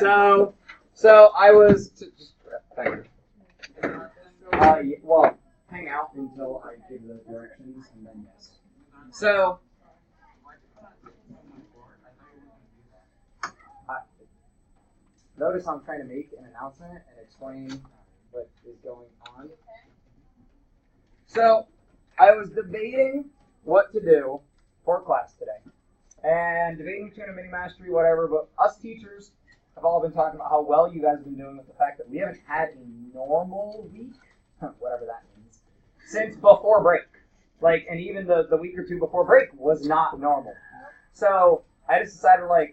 So I was thank you. Well, hang out until I give the directions, and then yes. So notice I'm trying to make an announcement and explain what is going on. So I was debating what to do for class today, and debating between a mini mastery, whatever. But us teachers have all been talking about how well you guys have been doing with the fact that we haven't had a normal week, whatever that means, since before break. Like, and even the week or two before break was not normal. So I just decided to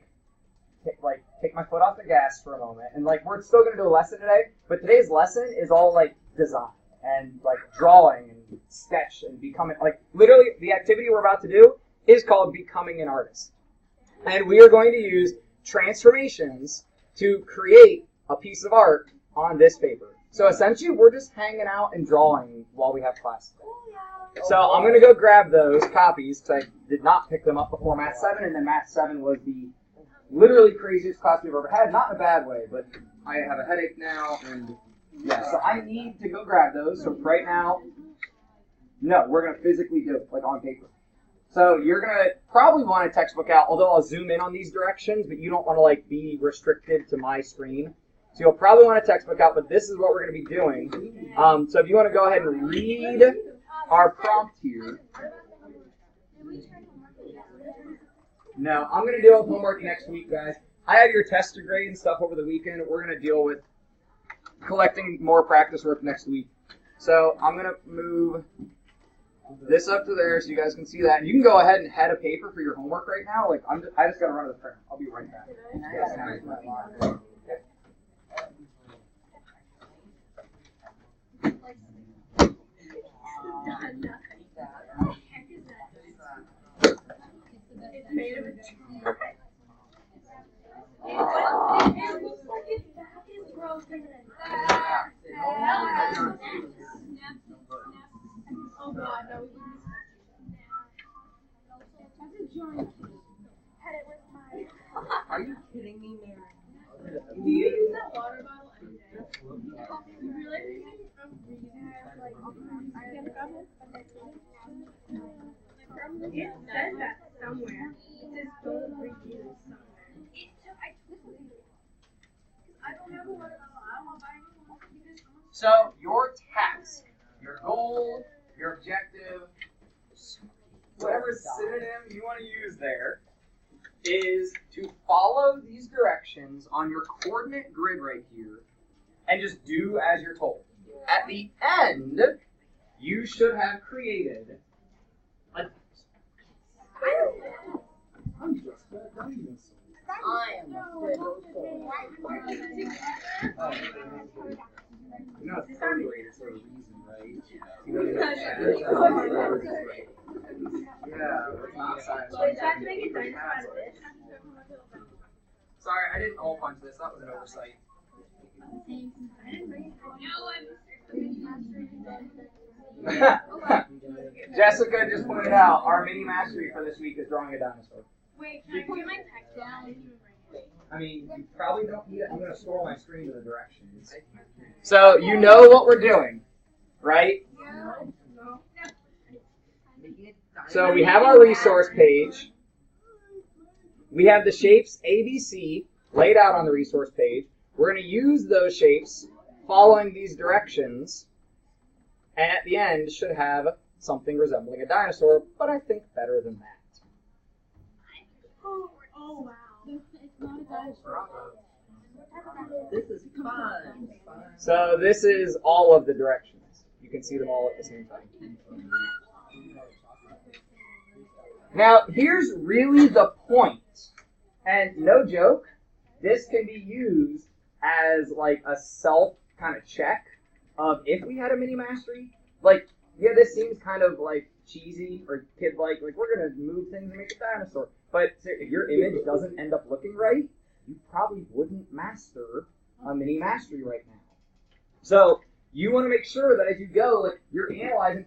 take my foot off the gas for a moment, and we're still gonna do a lesson today, but today's lesson is all design and drawing and sketch and becoming literally the activity we're about to do is called becoming an artist, and we are going to use transformations to create a piece of art on this paper. So essentially, we're just hanging out and drawing while we have class today. So I'm going to go grab those copies because I did not pick them up before Math 7, and then Math 7 was the literally craziest class we've ever had. Not in a bad way, but I have a headache now, and yeah, so I need to go grab those. So right now, no, we're going to physically do it, on paper. So you're going to probably want a textbook out, although I'll zoom in on these directions, but you don't want to be restricted to my screen. So you'll probably want a textbook out, but this is what we're going to be doing. So if you want to go ahead and read our prompt here. No, I'm going to deal with homework next week, guys. I have your test grade and stuff over the weekend. We're going to deal with collecting more practice work next week. So I'm going to move this up to there so you guys can see that. And you can go ahead and head a paper for your homework right now. I just got to run to the printer. I'll be right back. It's made of a oh god, no. Are you kidding me, Mary? Do you use that water bottle every day? You really? It says that somewhere. It says don't reuse somewhere. I don't have a water bottle. I don't want to buy anything. So your task, your goal, your objective, whatever synonym you want to use there, is to follow these directions on your coordinate grid right here and just do as you're told. At the end, you should have created a I'm just a dinosaur. I am a You know, it's formulated for a reason, right? Yeah, it's not science. So it's time to make a dinosaur out of this. Sorry, I didn't hole punch this. That was an oversight. Jessica just pointed out our mini mastery for this week is drawing a dinosaur. Wait, can I put my text down? I mean, you probably don't need it. I'm going to scroll my screen to the directions. So you know what we're doing, right? No. So we have our resource page. We have the shapes ABC laid out on the resource page. We're going to use those shapes following these directions, and at the end should have something resembling a dinosaur, but I think better than that. Oh wow. It's not a dinosaur. This is fun. So this is all of the directions. You can see them all at the same time. Now, here's really the point. And no joke, this can be used as a self kind of check of if we had a mini mastery. Yeah, this seems kind of cheesy or kid-like. We're going to move things and make a dinosaur. But if your image doesn't end up looking right, you probably wouldn't master a mini mastery right now. So you want to make sure that as you go, you're analyzing.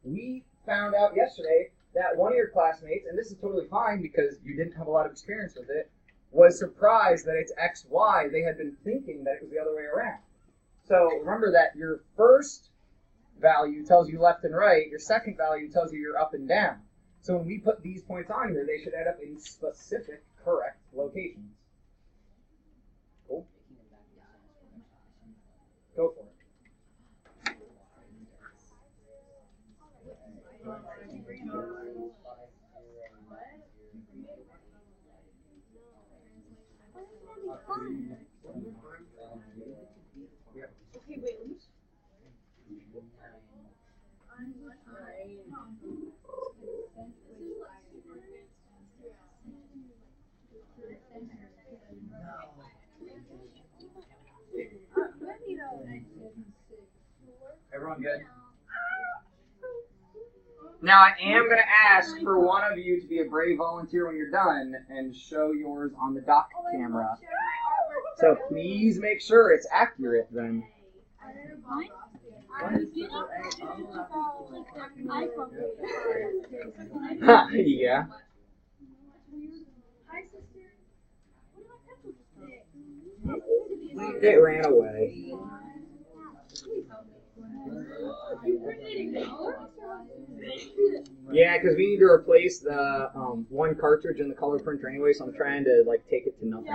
We found out yesterday that one of your classmates, and this is totally fine because you didn't have a lot of experience with it, was surprised that it's XY. They had been thinking that it was the other way around. So remember that your first value tells you left and right, your second value tells you you're up and down. So when we put these points on here, they should end up in specific correct locations. Cool. Go for it. Okay, wait. Everyone good? Now I am going to ask for one of you to be a brave volunteer when you're done and show yours on the dock camera. So please make sure it's accurate then. Yeah. It ran away. Yeah, because we need to replace the one cartridge in the color printer anyway, so I'm trying to like take it to nothing.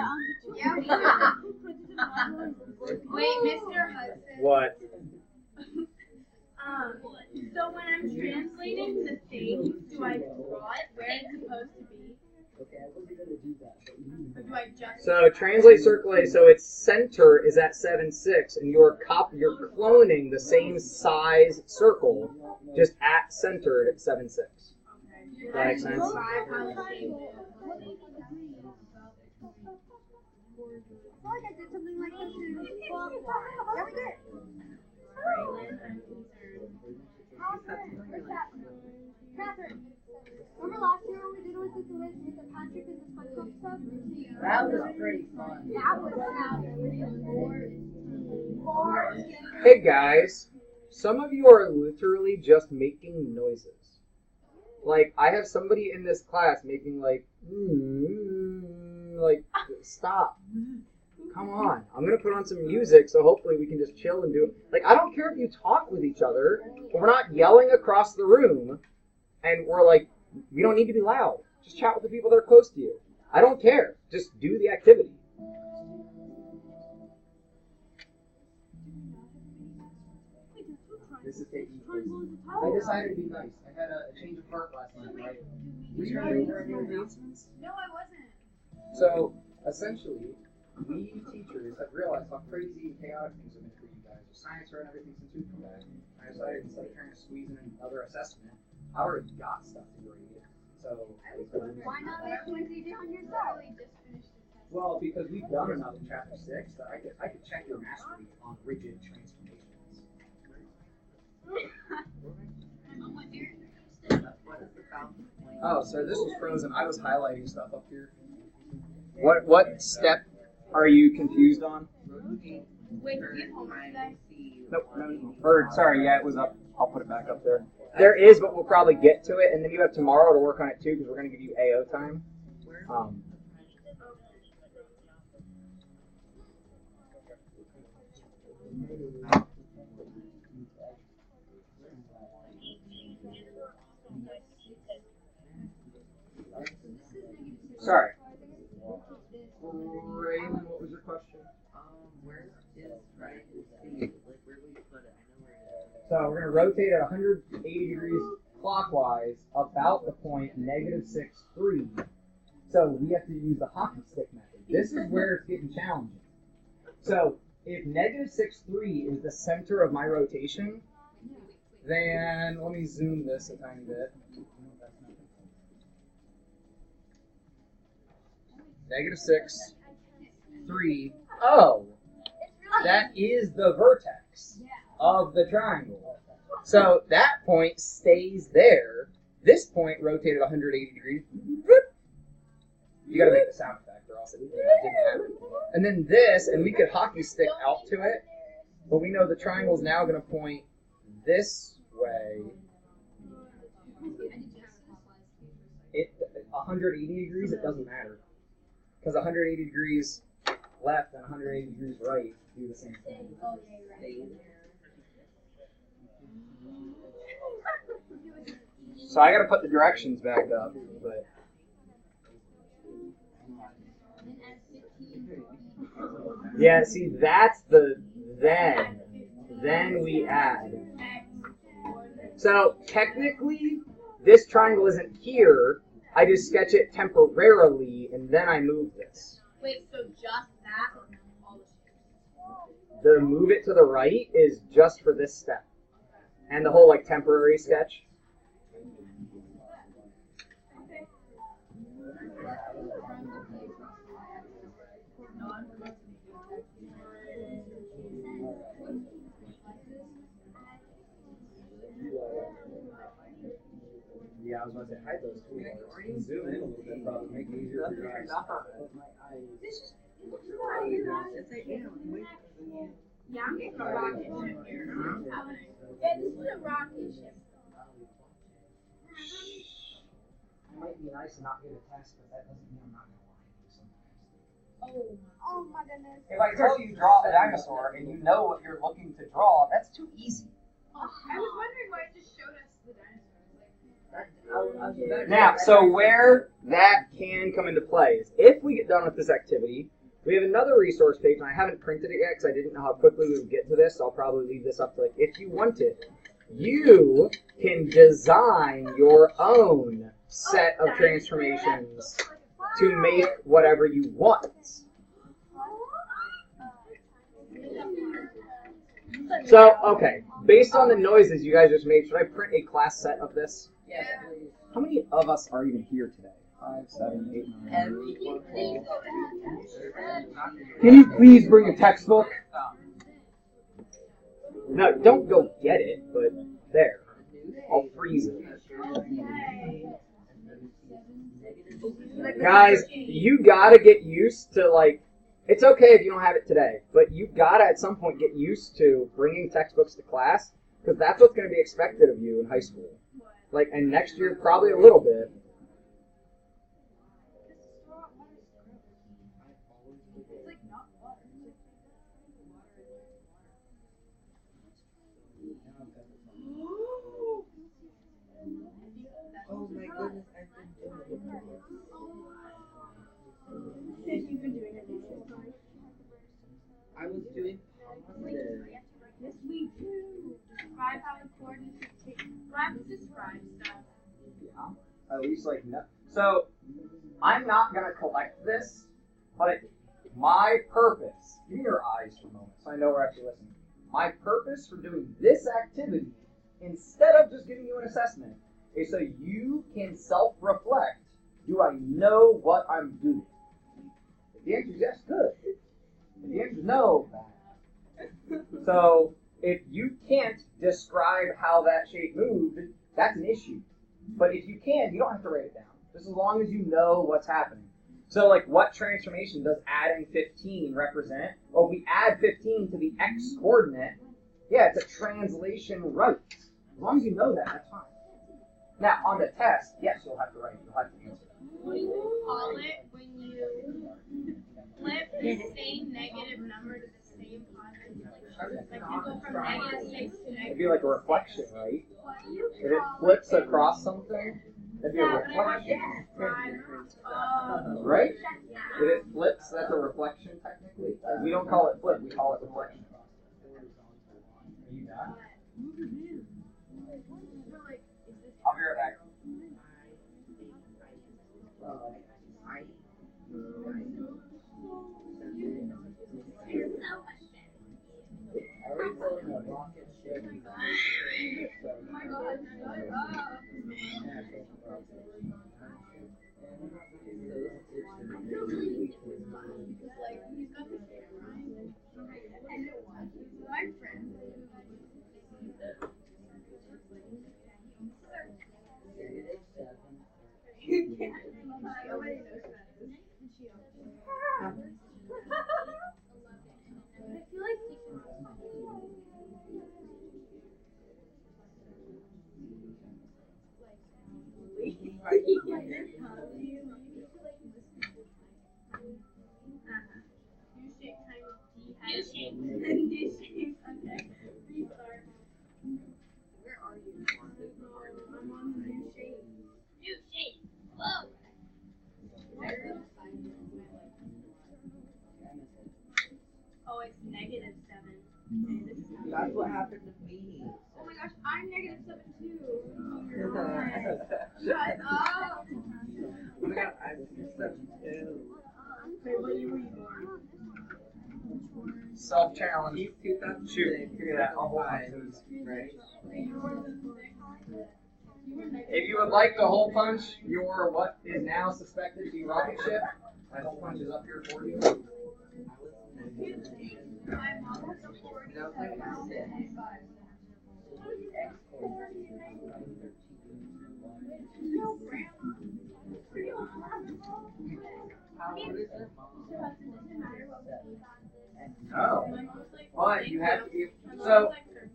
Wait, Mr. Hudson. What? So when I'm translating the things, do I draw it where it's supposed to be? Or do I just... So translate circulate. So its center is at 7.6, and you're cloning the same size circle, just at centered at 7.6. Does that make sense? Catherine, remember last year when we did with the Patrick and the SpongeBob stuff? That was pretty fun. That was Hey guys, some of you are literally just making noises. Like, I have somebody in this class making like stop. Come on. I'm going to put on some music so hopefully we can just chill and do it. Like, I don't care if you talk with each other, but we're not yelling across the room and we're like, we don't need to be loud. Just chat with the people that are close to you. I don't care. Just do the activity. This is taking place. I decided to be nice. I had a change of heart last night, right? Were you over any announcements? No, I wasn't. So, essentially, we teachers have realized how crazy and chaotic things have been for you guys. Your science fair and everything since we've come back. I decided instead of trying to squeeze in another assessment, I already got stuff to grade. So, why not make things easier on yourself? well, because we've done enough in chapter 6 that I could check your mastery on rigid transformations. Oh, so this was frozen. I was highlighting stuff up here. What step are you confused on? Wait, do you have homework today? Nope. No. Or sorry, yeah, it was up. I'll put it back up there. There is, but we'll probably get to it, and then you have tomorrow to work on it too, because we're going to give you AO time. Sorry. Raymond, what was your question? Where is right to see? Like, where do we put it? I know where it is. So we're going to rotate at 180 degrees clockwise about the point -6,3. So we have to use the hockey stick method. This is where it's getting challenging. So if -6,3 is the center of my rotation, then let me zoom this a tiny bit. -6,3. Oh, that is the vertex of the triangle. So that point stays there. This point rotated 180 degrees. You gotta make the sound effect or else it didn't happen. And then this, and we could hockey stick out to it, but we know the triangle is now gonna point this way. 180 degrees, it doesn't matter. Because 180 degrees left and 180 degrees right do the same thing. So I gotta put the directions back up, but yeah, see that's the then we add. So technically this triangle isn't here. I just sketch it temporarily and then I move this. Wait, so just that or all the shapes? The move it to the right is just for this step. And the whole like temporary sketch. Yeah, I was going to say hide those two. Zoom in a little bit, probably make it easier for your eyes. Yeah, I'm getting a rocket ship here. Yeah, this is a rocket ship. It might be nice to not get a test, but that doesn't mean I'm not going to lie to you sometimes. Oh my goodness. If I tell you draw a dinosaur and you know what you're looking to draw, that's too easy. I was wondering why it just showed us the dinosaurs. Now, so where that can come into play is if we get done with this activity, we have another resource page, and I haven't printed it yet because I didn't know how quickly we would get to this, so I'll probably leave this up to, like, if you want it, you can design your own set of transformations to make whatever you want. So, okay, based on the noises you guys just made, should I print a class set of this? Yes, How many of us are even here today? 5, 7, 8, 9. Can you please bring a textbook? No, don't go get it, but there. I'll freeze it. Guys, you gotta get used to, like, it's okay if you don't have it today, but you gotta at some point get used to bringing textbooks to class, because that's what's gonna be expected of you in high school. Like, and next year, probably a little bit. oh my goodness, I've been doing it. I was doing positive. Yes, we do. Describe how the coordinates describe stuff. Yeah. At least, like, no. So, I'm not going to collect this, but my purpose, give me your eyes for a moment so I know we're actually listening. My purpose for doing this activity, instead of just giving you an assessment, is so you can self-reflect, do I know what I'm doing? If the answer is yes, good. If the answer is no, bad. So, if you can't describe how that shape moved, that's an issue. But if you can, you don't have to write it down. Just as long as you know what's happening. So, like, what transformation does adding 15 represent? Well, if we add 15 to the x coordinate, yeah, it's a translation right. As long as you know that, that's fine. Now, on the test, yes, you'll have to write it. You'll have to answer. What do you call it when you flip the same negative number to the same positive number? Like you go from -6 to It'd negative. be like a reflection, right? If it flips across something, that'd be a reflection. Right? If it flips, that's a reflection, technically. We don't call it flip, we call it reflection. Are you done? I'll be right back. Are we building a rocket ship? My friend. New shape. New shape. Okay. Restart. Where are you? I'm on the new shape. New shape. Whoa. Oh, it's -7. Okay, this is how That's what happened to me. Oh my gosh, I'm -7 too. Shut up. Oh my god, I'm 7 too. Wait, what year were you born? Self-challenge. He's 2006. Shoot, give me that. I'll hold on to this. Right? You were the If you would like to hole punch your what is now suspected to be rocket ship, that hole punch is up here for you. My mom was a 40. No, it's like a 6. How old is your mom? Oh. My mom's like, But you have to be. my mom's So like 30.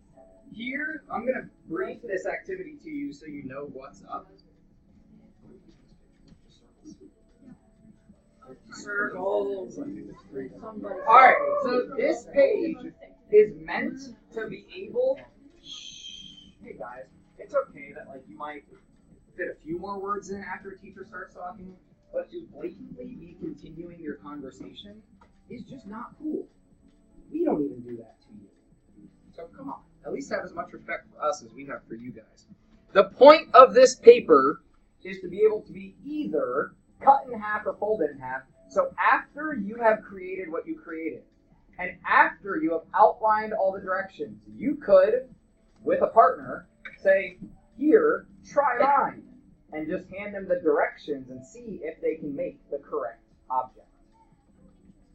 here, I'm going to brief this activity to you so you know what's up. Circles. Alright, so this page is meant to be able. Hey guys, it's okay that like you might fit a few more words in after a teacher starts talking, but to blatantly be continuing your conversation is just not cool. We don't even do that to you. So come on, at least have as much respect for us as we have for you guys. The point of this paper is to be able to be either cut in half or folded in half. So after you have created what you created, and after you have outlined all the directions, you could, with a partner, say, here, try mine, and just hand them the directions and see if they can make the correct object.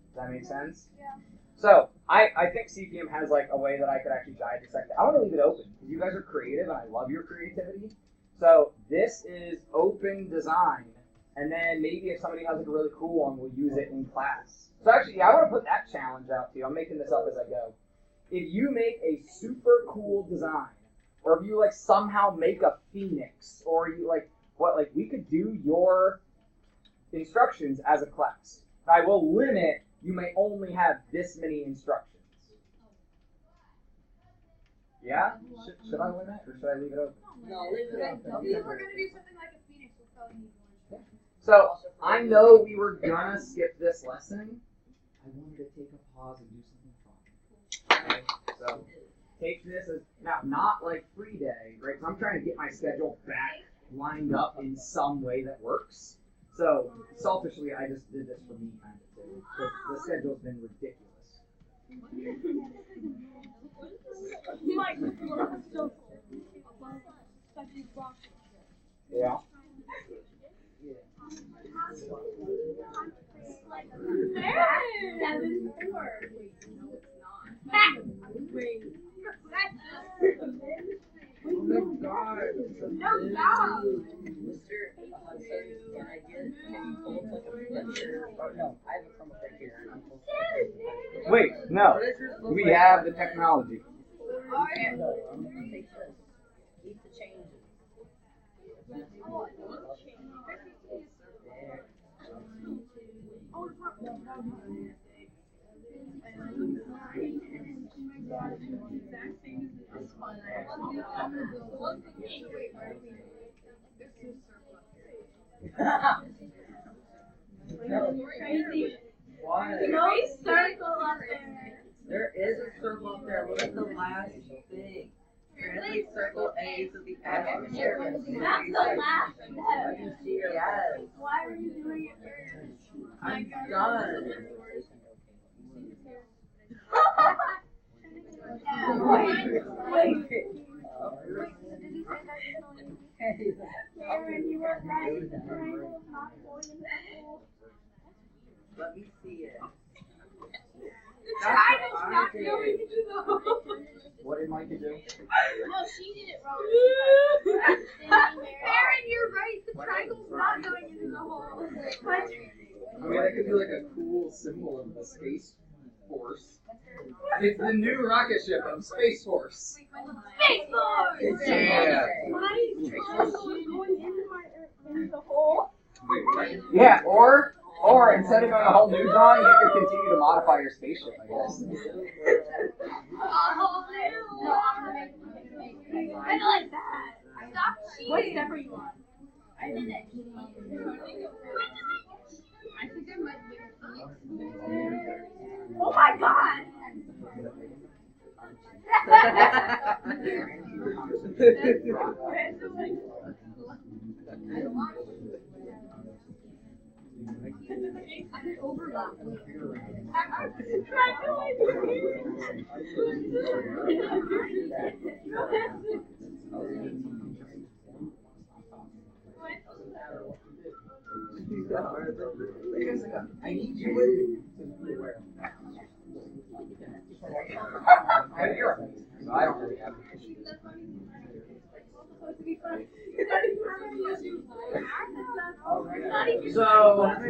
Does that make sense? Yeah. So, I think CPM has like a way that I could actually guide this sector. I want to leave it open, because you guys are creative, and I love your creativity. So, this is open design. And then maybe if somebody has like a really cool one, we'll use it in class. So actually, I want to put that challenge out to you. I'm making this up as I go. If you make a super cool design, or if you like somehow make a phoenix, or you like we could do your instructions as a class. I will limit. You may only have this many instructions. Yeah? Should I limit or should I leave it open? No, leave it open. If we're gonna do something like a phoenix, we'll probably need one. So I know we were gonna skip this lesson. I wanted to take a pause and do something fun. Okay? So take this as now not like free day, right? 'Cause I'm trying to get my schedule back lined up in some way that works. So selfishly, I just did this for me kind of too. The schedule's been ridiculous. Yeah. Oh my god. No, stop. Mr. Can I get a full like a picture? Oh no, I have a Chromebook right here. And I'm full Wait, no. What does yours look We like? have the technology. No, I'm gonna take this. Keep the changes. Crazy. Why? No circle up there. There is a circle up there. Look at the last thing. Translate circle A to the F. That's the last step. Yes. Why were you doing it first? I'm done. Wait. Aaron, you were right. The triangle is not going in the hole. Let me see it. Triangle's not going into the hole. What did Micah do? No, she did it wrong. Aaron, you're right. The triangle's not going into the hole. I mean, that could be like a cool symbol of the Space Force. It's the new rocket ship of Space Force. Space Force! Yeah. My triangle is going into the hole. Yeah, or Or instead of doing a whole new drawing, you could continue to modify your spaceship, I guess. I like that. Stop cheating. What step are you on? I did it. I think I might be. Oh my god! I need you with me. So I don't really have So,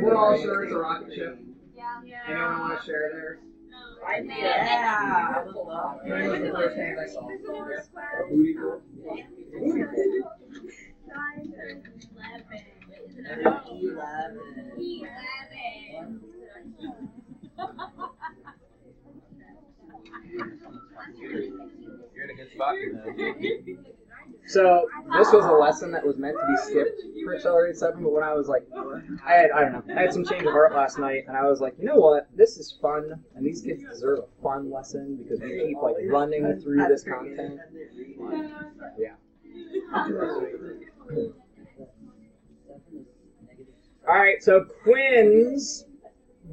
we're all sure it's a rocket ship. Anyone want to share theirs? Yeah. When's the first hand I saw? A booty pool? You're in a good spot for that. So this was a lesson that was meant to be skipped for Accelerated 7, but when I was like, I had some change of heart last night, and I was like, you know what, this is fun, and these kids deserve a fun lesson because we keep like running through this content. Yeah. All right, so Quinn's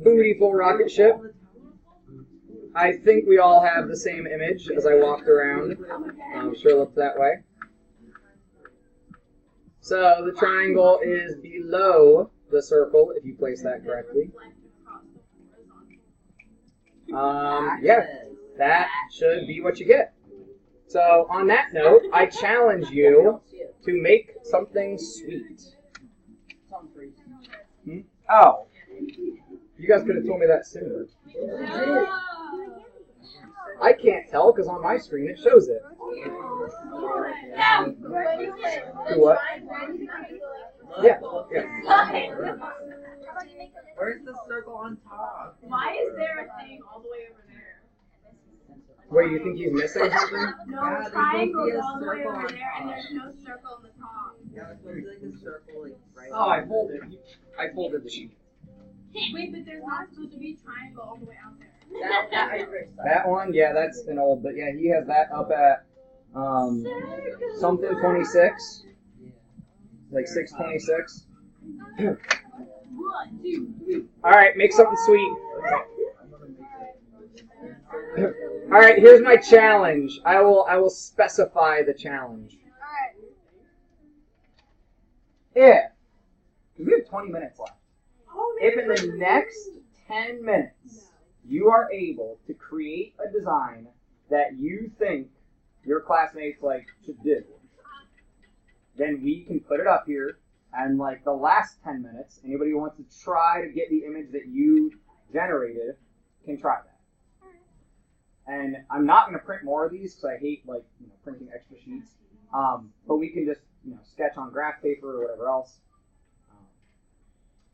Bootyful rocket ship. I think we all have the same image as I walked around. I'm sure it looked that way. So the triangle is below the circle, if you place that correctly. Yeah, that should be what you get. So on that note, I challenge you to make something sweet. Oh, you guys could have told me that sooner. I can't tell because on my screen it shows it. Do what? Yeah. Where's the circle on top? Why is there a thing all the way over there? Wait, you think he's missing something? No, triangles all the way over there, and there's no circle on the top. Yeah, it's supposed to be like a circle, like right. Oh, I folded the sheet. Wait, but there's not supposed to be a triangle all the way out there. That one, yeah, that's an old, but yeah, he has that up at something 26, like 626. All right, make something sweet. All right, here's my challenge. I will specify the challenge. Yeah, because we have 20 minutes left. If in the next 10 minutes you are able to create a design that you think your classmates like should do, then we can put it up here, and like the last 10 minutes, anybody who wants to try to get the image that you generated can try that. And I'm not going to print more of these because I hate like printing extra sheets. But we can just sketch on graph paper or whatever else.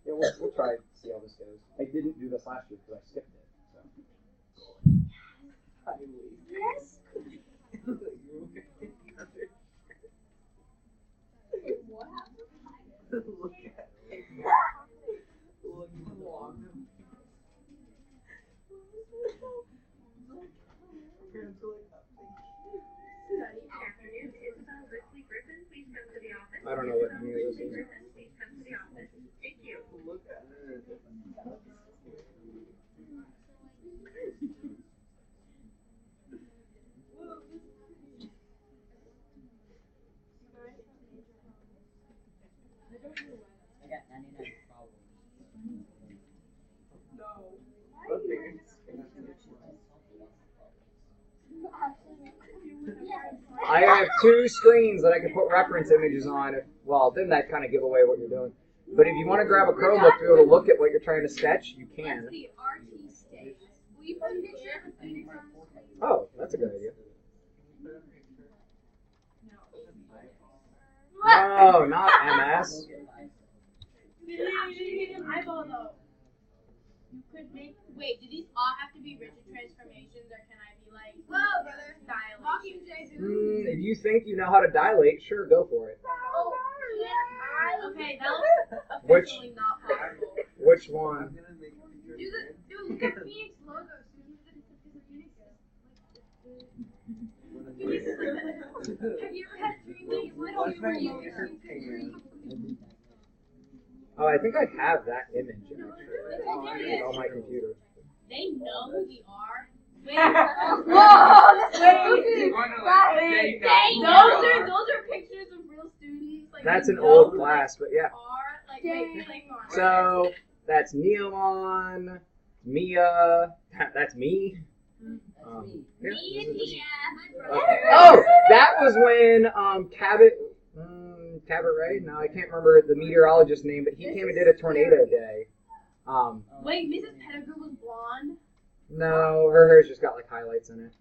Yeah, we'll try to see how this goes. I didn't do this last year because I skipped it. So. Yes. Look at it. Look along. I don't know what any of this is. Look at it. I got 99 problems. I have 2 screens that I can put reference images on. Well, then that kind of give away what you're doing. But if you want to grab a Chromebook to be able to look at what you're trying to sketch, you can. The RT state. Will you put a picture? Oh, that's a good idea. No, not MS. Eyeball though. could make. Wait, do these all have to be rigid transformations, or can I be like, whoa, brother, dilation? If you think you know how to dilate, sure, go for it. Oh, okay, that was Which- officially not possible. Which one? Look at Phoenix logo. Have you ever had a dream that you went over you? Oh, I think I have that image actually on my computer. They know who we are. Wait, those are pictures of real students. Like, That's they an know old who class, but yeah. they are. Like, wait, click on. So that's Neomon, Mia. That's me. Yeah, Me and this is- Mia. Oh, that was when Cabot Ray? No, I can't remember the meteorologist's name, but he came and did a tornado day. Wait, Mrs. Pettigrew was blonde. No, her hair's just got like highlights in it.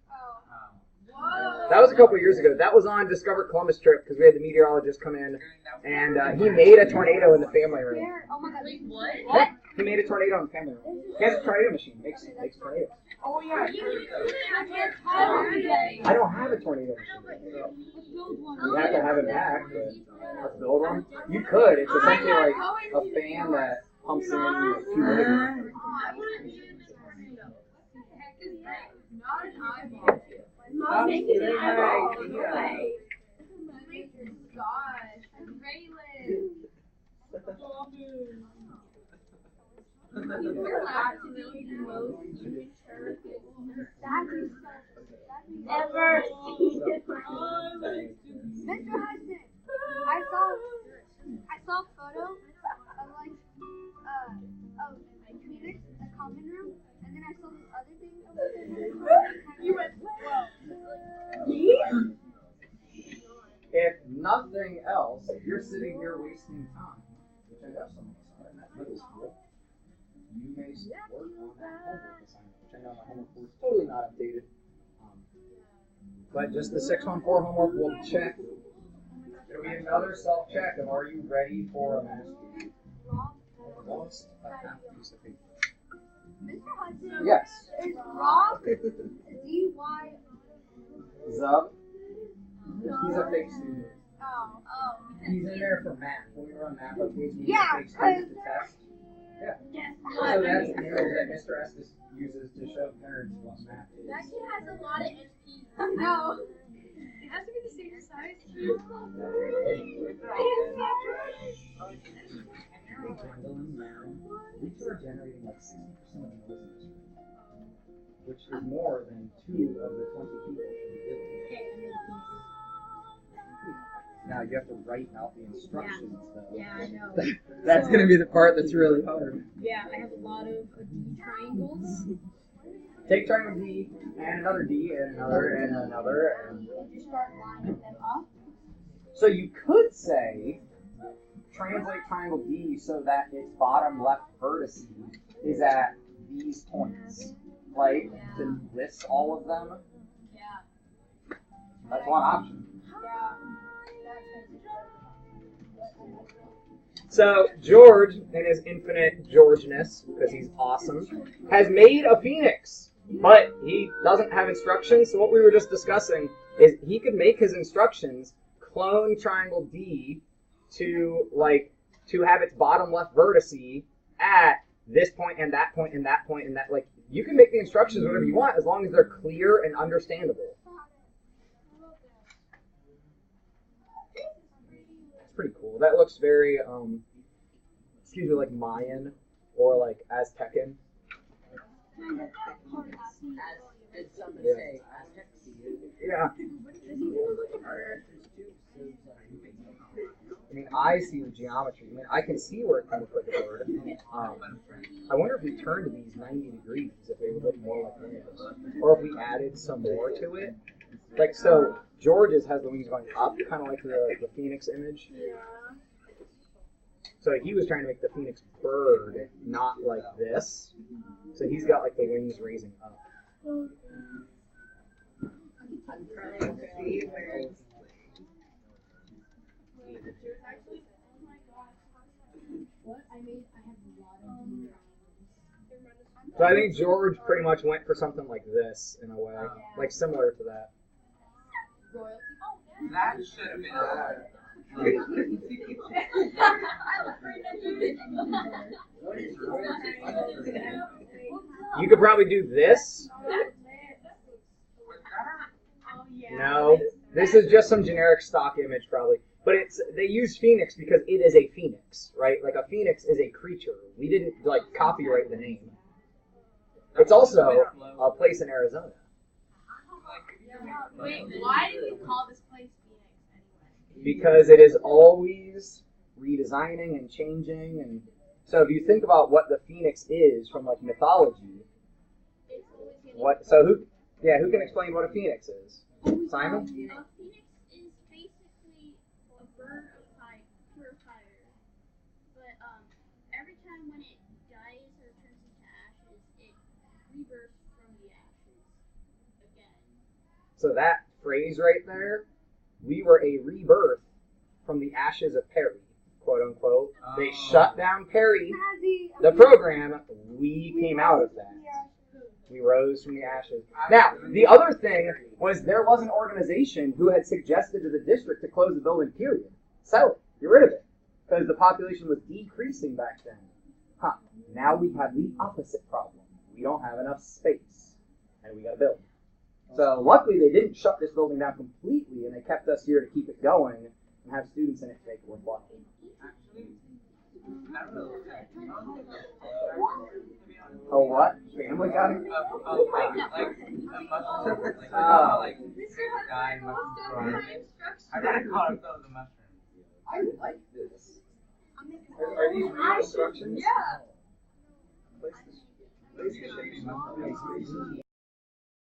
Whoa. That was a couple years ago. That was on Discover Columbus trip because we had the meteorologist come in and he made a tornado in the family room. Oh my god. Wait, what? Yeah, he made a tornado in the family room. He has a tornado machine. Makes tornadoes. Oh yeah. I don't have a tornado machine. You have to have it back, but let's build one. You could. It's essentially like a fan that pumps in humidity. Not an eyeball. Not making an eyeball. Wait. Gosh. Raylan. You're actually the most ever seen. Mr. Hudson, I saw a photo of like of Phoenix, a common room, and then I saw this other thing over there. You went, If nothing else, if you're sitting here wasting time, which I know some of us are, and that's middle school, you may work on that homework assignment, which I know my homework was totally not updated. But just the 614 homework will check. It'll be another self-check of are you ready for a master? Lost a half piece of paper. Mr. Hudson, Yes. is Rob D-Y? Zup. He's a fake student. Oh. He's in there for math. When we run math locations, he's Yeah, a fake student to test. Yeah. So that's the image that Mr. Estes uses to show parents what math is. That kid has a lot of MPs. No. It has to be the same size. These are generating like 60% of the noise in this room, which is more than 2 of the 20 people should be doing. Now you have to write out the instructions though. Yeah, I know. That's going to be the part that's really hard. Yeah, I have a lot of D triangles. Take triangle D, and another D, and another, and another. And... Just start lining them up. So you could say, translate triangle D so that its bottom left vertex is at these points. Like, to list all of them. Yeah. That's one option. So George, in his infinite Georgeness, because he's awesome, has made a phoenix, but he doesn't have instructions. So what we were just discussing is he could make his instructions clone triangle D to have its bottom left vertex at this point and that point and that point and that. Like, you can make the instructions whatever you want as long as they're clear and understandable. Pretty cool. That looks very, like Mayan or like Aztecan. Did somebody Yeah. say Aztec? Yeah. I mean, I see the geometry. I mean, I can see where it comes with the word. I wonder if we turned these 90 degrees, if they would look more like windows. Or if we added some more to it. Like, so, George's has the wings going up, kind of like the phoenix image. Yeah. So he was trying to make the phoenix bird, not like this. So he's got like the wings raising up. I'm trying to see where it's What? I have a lot of D triangles. So I think George pretty much went for something like this in a way, like similar to that. That should have been You could probably do this. No, this is just some generic stock image probably. But they use Phoenix because it is a phoenix, right? Like a phoenix is a creature. We didn't like copyright the name. It's also a place in Arizona. Wait, why did you call this place Phoenix anyway? Because it is always redesigning and changing, and so if you think about what the phoenix is from like mythology, who can explain what a phoenix is? Simon? A phoenix is basically a bird of pure fire, but every time when it dies or turns into ashes, it rebirths from the ashes again. So that phrase right there, we were a rebirth from the ashes of Perry, quote unquote. They shut down Perry, the program. We came out of that. We rose from the ashes. Now, the other thing was there was an organization who had suggested to the district to close the building, period. Sell it. Get rid of it. Because the population was decreasing back then. Now we have the opposite problem. We don't have enough space. And we got to build. So luckily they didn't shut this building down completely, and they kept us here to keep it going and have students in it to make it worthwhile. Oh, what? Family Guy? I gotta call it the mushroom. I like this. Are these real instructions? Yeah. Place the shape.